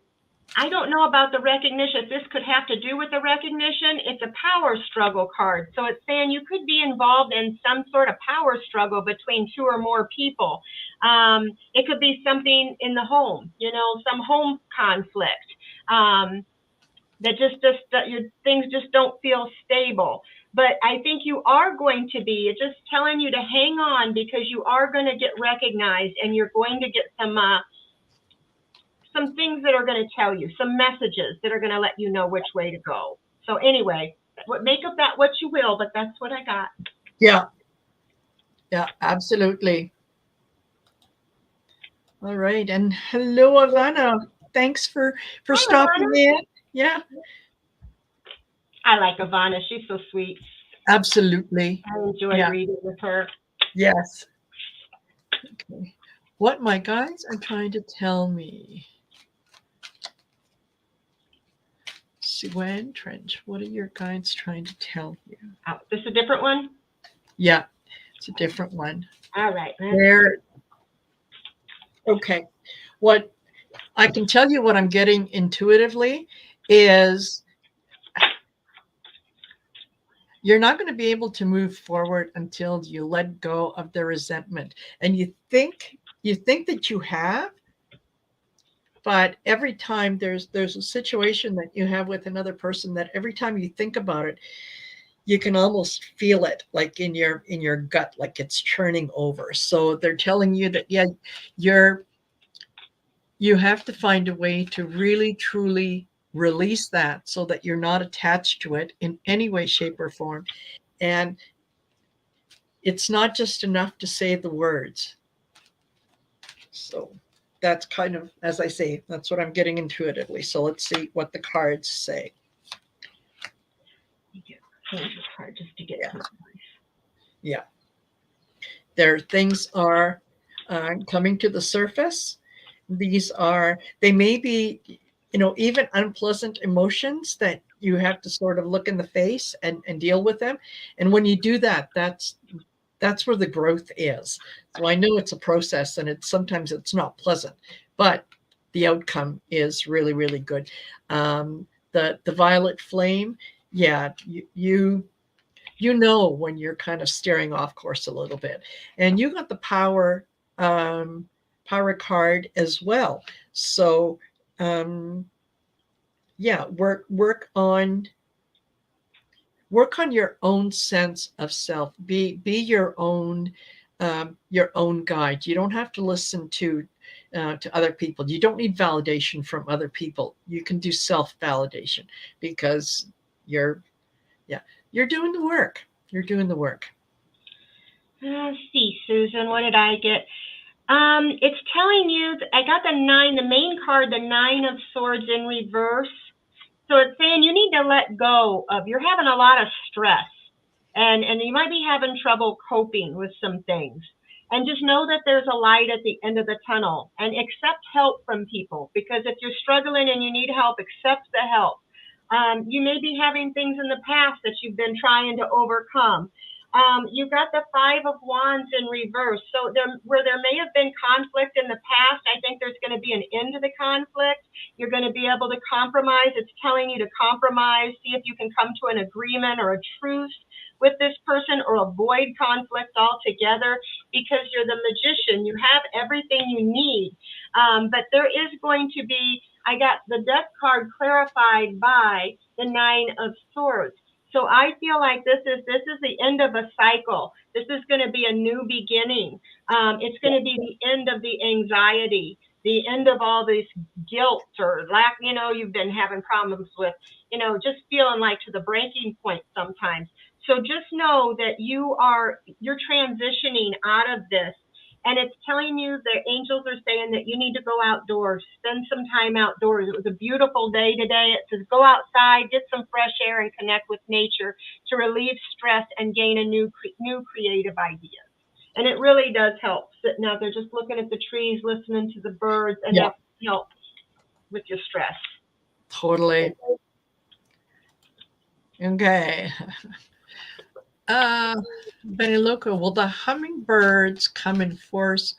I don't know about the recognition, if this could have to do with the recognition. It's a power struggle card. So it's saying you could be involved in some sort of power struggle between two or more people. It could be something in the home, some home conflict, that your things just don't feel stable. But I think you are going to be, it's just telling you to hang on, because you are going to get recognized, and you're going to get some things that are going to tell you, some messages that are going to let you know which way to go. So anyway, make of that what you will, but that's what I got. Yeah. Yeah, absolutely. All right. And hello, Alana. Thanks for Hi, stopping Ivana. in. Yeah, I like Ivana. She's so sweet. absolutely. I enjoy Yeah. reading with her. Yes. Okay. What my guides are trying to tell me. Suen Trench, what are your guides trying to tell you? Oh, this is a different one? Yeah, it's a different one. All right. Okay. What I can tell you, what I'm getting intuitively, is you're not going to be able to move forward until you let go of the resentment. And you think that you have, but every time there's a situation that you have with another person, that every time you think about it, you can almost feel it, like in your gut, like it's churning over. So they're telling you that, yeah, you have to find a way to really truly release that, so that you're not attached to it in any way, shape, or form. And it's not just enough to say the words. So that's kind of, as I say, that's what I'm getting intuitively. So let's see what the cards say. Hard just to get Yeah. There, things are coming to the surface. They may be, even unpleasant emotions that you have to sort of look in the face and deal with them. And when you do that, that's where the growth is. So I know it's a process, and sometimes it's not pleasant, but the outcome is really, really good. The violet flame, yeah, when you're kind of steering off course a little bit. And you got the power card as well. So yeah, work on your own sense of self. Be your own guide. You don't have to listen to to other people. You don't need validation from other people. You can do self-validation because you're doing the work. You're doing the work. Let's see, Susan, what did I get? It's telling you, I got the 9, the main card, the 9 of Swords in reverse. So it's saying you need to let go of, you're having a lot of stress and you might be having trouble coping with some things. And just know that there's a light at the end of the tunnel, and accept help from people, because if you're struggling and you need help, accept the help. You may be having things in the past that you've been trying to overcome. You got the 5 of Wands in reverse. So where there may have been conflict in the past, I think there's going to be an end to the conflict. You're going to be able to compromise. It's telling you to compromise, see if you can come to an agreement or a truce with this person, or avoid conflict altogether, because you're the Magician. You have everything you need. But there is going to be, I got the Death card clarified by the 9 of Swords. So I feel like this is the end of a cycle. This is going to be a new beginning. It's going to be the end of the anxiety, the end of all this guilt or lack, you've been having problems with, just feeling like to the breaking point sometimes. So just know that you're transitioning out of this. And it's telling you, the angels are saying that you need to go outdoors, spend some time outdoors. It was a beautiful day today. It says go outside, get some fresh air, and connect with nature to relieve stress and gain a new creative ideas. And it really does help, sitting out there just looking at the trees, listening to the birds, and that helps with your stress. Totally. Okay. Benny Loco, will the hummingbirds come in force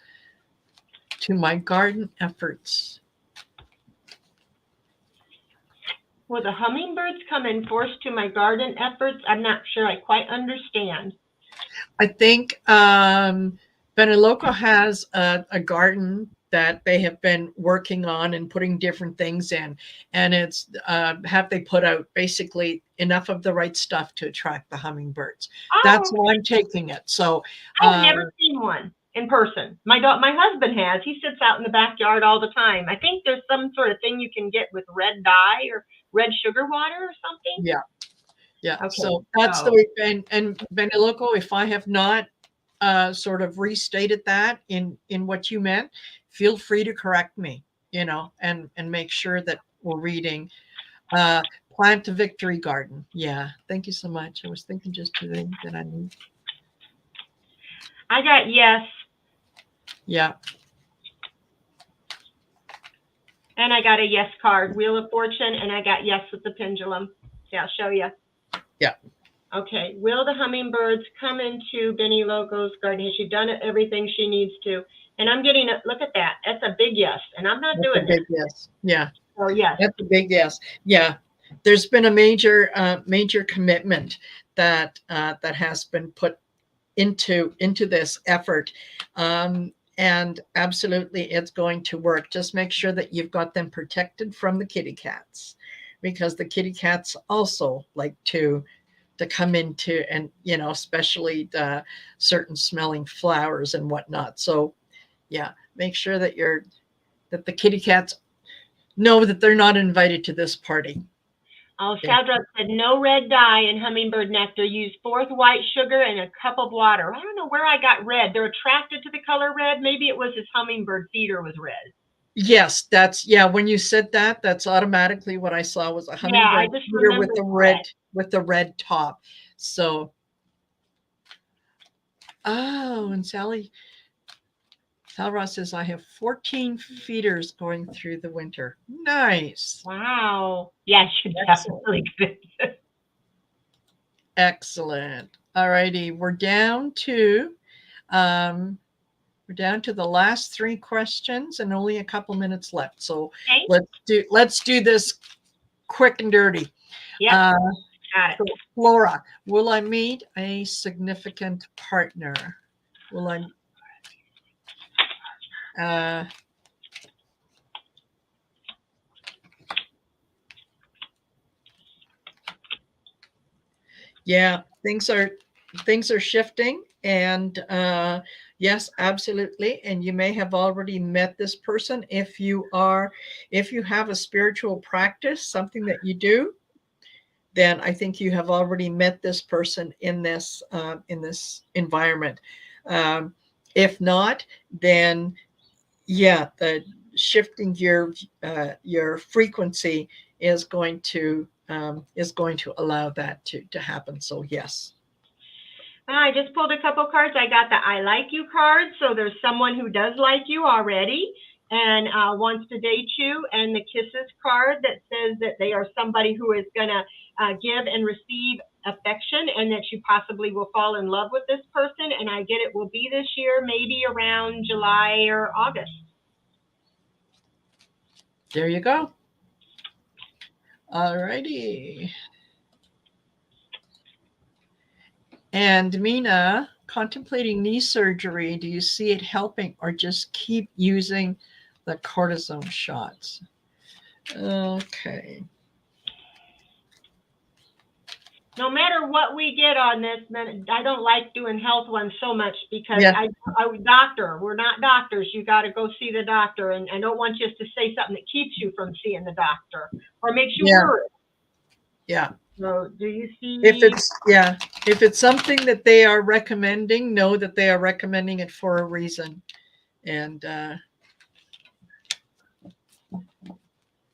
to my garden efforts? Will the hummingbirds come in force to my garden efforts? I'm not sure I quite understand. I think Benny Loco has a garden that they have been working on and putting different things in, and it's have they put out basically enough of the right stuff to attract the hummingbirds. That's why I'm taking it. So I've never seen one in person. My husband has. He sits out in the backyard all the time. I think there's some sort of thing you can get with red dye or red sugar water or something. Yeah. Okay. So that's the way. And Benny Loco, if I have not sort of restated that in what you meant, feel free to correct me, and make sure that we're reading. Plant a victory garden. Yeah. Thank you so much. I was thinking just today that I need. I got yes. Yeah. And I got a yes card, Wheel of Fortune, and I got yes with the pendulum. Yeah, I'll show you. Yeah. Okay. Will the hummingbirds come into Benny Loco's garden? Has she done everything she needs to? And I'm getting look at that. That's a big yes. And I'm not doing it. Big yes. Yeah. Oh, yes. That's a big yes. Yeah. There's been a major commitment that has been put into this effort. And absolutely, it's going to work. Just make sure that you've got them protected from the kitty cats, because the kitty cats also like to come into, and especially the certain smelling flowers and whatnot. So yeah, make sure that that the kitty cats know that they're not invited to this party. Oh, Shadrach said no red dye in hummingbird nectar. Use 4th white sugar and a cup of water. I don't know where I got red. They're attracted to the color red. Maybe it was his hummingbird feeder was red. Yes, when you said that, that's automatically what I saw was a hummingbird feeder with the red top. So, and Sal Ross says, I have 14 feeders going through the winter. Nice. Wow. Yes, you definitely could. Excellent. All righty. We're down to the last 3 questions and only a couple minutes left. So let's do this quick and dirty. Yeah. Got it. So Flora, will I meet a significant partner? Will I yeah, things are shifting, and Yes, absolutely. And you may have already met this person. If you have a spiritual practice, something that you do, then I think you have already met this person in this environment. Um, if not, then yeah, the shifting your frequency is going to allow that to happen. So yes. I just pulled a couple cards. I got the I like you card. So there's someone who does like you already and wants to date you. And the kisses card that says that they are somebody who is going to give and receive affection and that you possibly will fall in love with this person. And I get it will be this year, maybe around July or August. There you go. All righty. And Mina, contemplating knee surgery, do you see it helping or just keep using the cortisone shots? Okay. No matter what we get on this, I don't like doing health ones so much because Yeah. we're not doctors. You got to go see the doctor. And I don't want you to say something that keeps you from seeing the doctor or makes you worry. Yeah. So do you see? If it's something that they are recommending, know that they are recommending it for a reason. And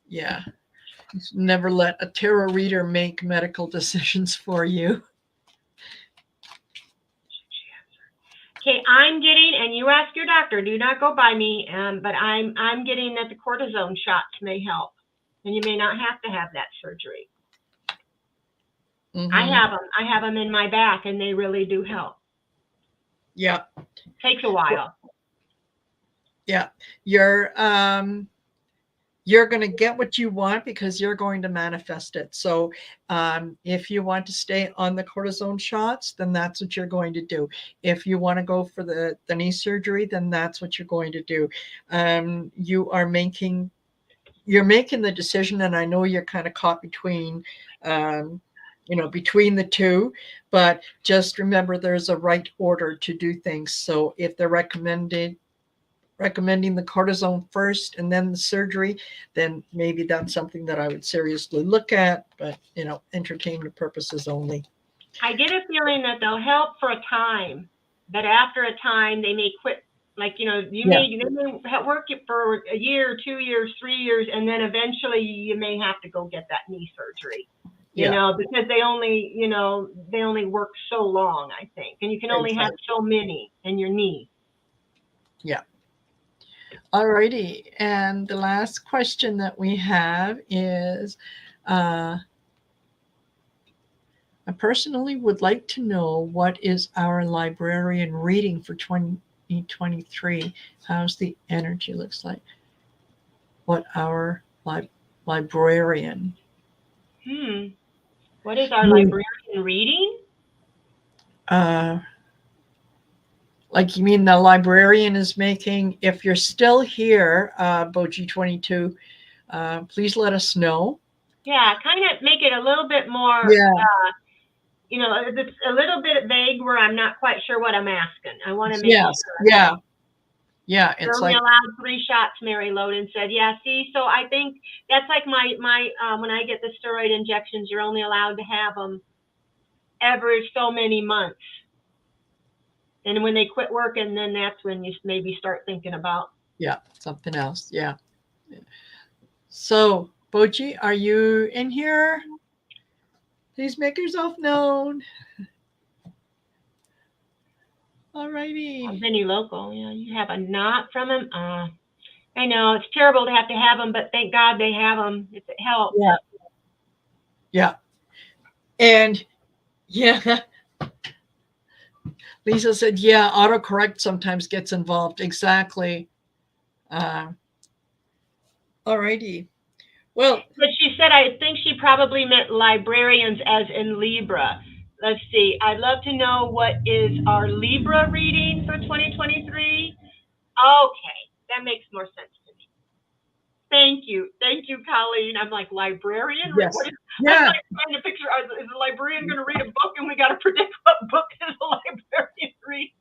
yeah, never let a tarot reader make medical decisions for you. Okay, I'm getting, and you ask your doctor, do not go by me, but I'm getting that the cortisone shots may help, and you may not have to have that surgery. Mm-hmm. I have them in my back, and they really do help. Yeah. Takes a while. Yeah. You're going to get what you want because you're going to manifest it. So if you want to stay on the cortisone shots, then that's what you're going to do. If you want to go for the knee surgery, then that's what you're going to do. You're making the decision, and I know you're kind of caught between between the two, but just remember there's a right order to do things. So if they're recommending the cortisone first and then the surgery, then maybe that's something that I would seriously look at, but entertainment purposes only. I get a feeling that they'll help for a time, but after a time they may quit. Like, they may work it for a year, 2 years, 3 years, and then eventually you may have to go get that knee surgery. Because they only work so long, I think, and you can only have so many in your knee. Yeah. All righty. And the last question that we have is, I personally would like to know what is our librarian reading for 2023. How's the energy looks like? What our librarian? What is our librarian reading? Like, you mean the librarian is making? If you're still here, Boji 22, please let us know. Yeah, kind of make it a little bit more. It's a little bit vague where I'm not quite sure what I'm asking. I want to make sure. Yeah. You're only allowed 3 shots, Mary Loden said. Yeah, see, so I think that's like my when I get the steroid injections, you're only allowed to have them every so many months. And when they quit working, then that's when you maybe start thinking about. Yeah, something else. Yeah. So, Boji, are you in here? Please make yourself known. All righty. Vinny Local, you have a knot from him. I know it's terrible to have them, but thank God they have them if it helps. Yeah. And yeah, Lisa said, yeah, autocorrect sometimes gets involved. Exactly. All righty. Well, but she said, I think she probably meant librarians as in Libra. Let's see. I'd love to know what is our Libra reading for 2023. Okay, that makes more sense to me. Thank you, Colleen. I'm like, librarian? Yes. I'm like trying to picture, is a librarian going to read a book and we got to predict what book is a librarian reading?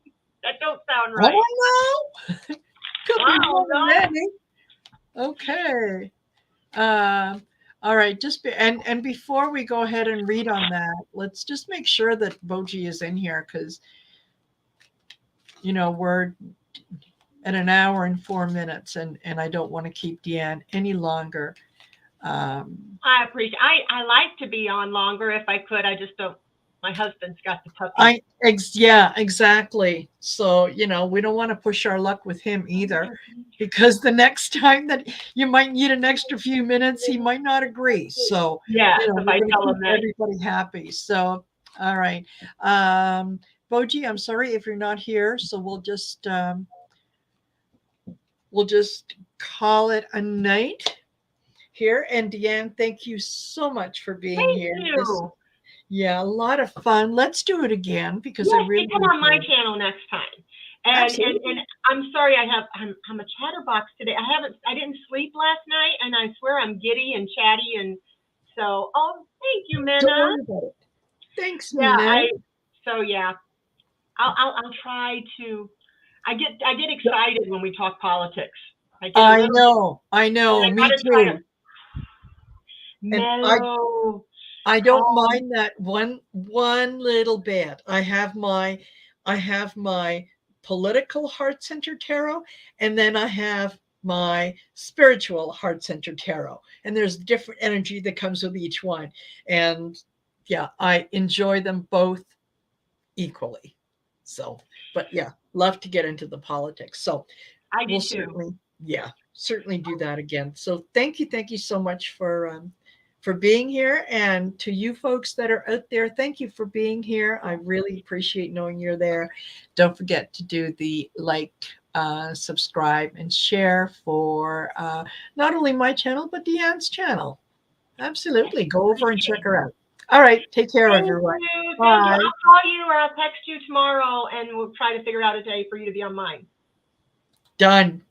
That don't sound I right. don't know. Could be I more don't than know. many. Okay. Um, all right. And before we go ahead and read on that, let's just make sure that Boji is in here because we're at an hour and 4 minutes, and I don't want to keep Deann any longer. I appreciate. I like to be on longer if I could. I just don't. My husband's got the puppy. Yeah, exactly. So, we don't want to push our luck with him either, because the next time that you might need an extra few minutes, he might not agree. So, Yes, we're if I going to tell keep him that. everybody happy. So, all right. Boji, I'm sorry if you're not here. So we'll just call it a night here. And Deann, thank you so much for being Thank here. you. Yeah, a lot of fun. Let's do it again because I Yes, really you come on my enjoyed it. channel next time. And Absolutely. I'm sorry I'm a chatterbox today. I didn't sleep last night and I swear I'm giddy and chatty and so thank you, Don't Minna. worry about it. Thanks, Yeah, Nina. yeah. I'll try to I get excited when we talk politics. I get a I little know. I and know. I Me gotta try to too. And mellow, I don't calm. mind that one little bit. I have my political heart center tarot, and then I have my spiritual heart center tarot. And there's different energy that comes with each one. And yeah, I enjoy them both equally. So, but yeah, love to get into the politics. So I do we'll too. certainly do that again. So thank you so much for being here, and to you folks that are out there, thank you for being here. I really appreciate knowing you're there. Don't forget to do the like, subscribe, and share for not only my channel but Deann's channel. Absolutely, go over and check Appreciate her it. out. All right, take care, Thank everyone. you. Thank you. Bye. I'll call you or I'll text you tomorrow and we'll try to figure out a day for you to be on mine. Done.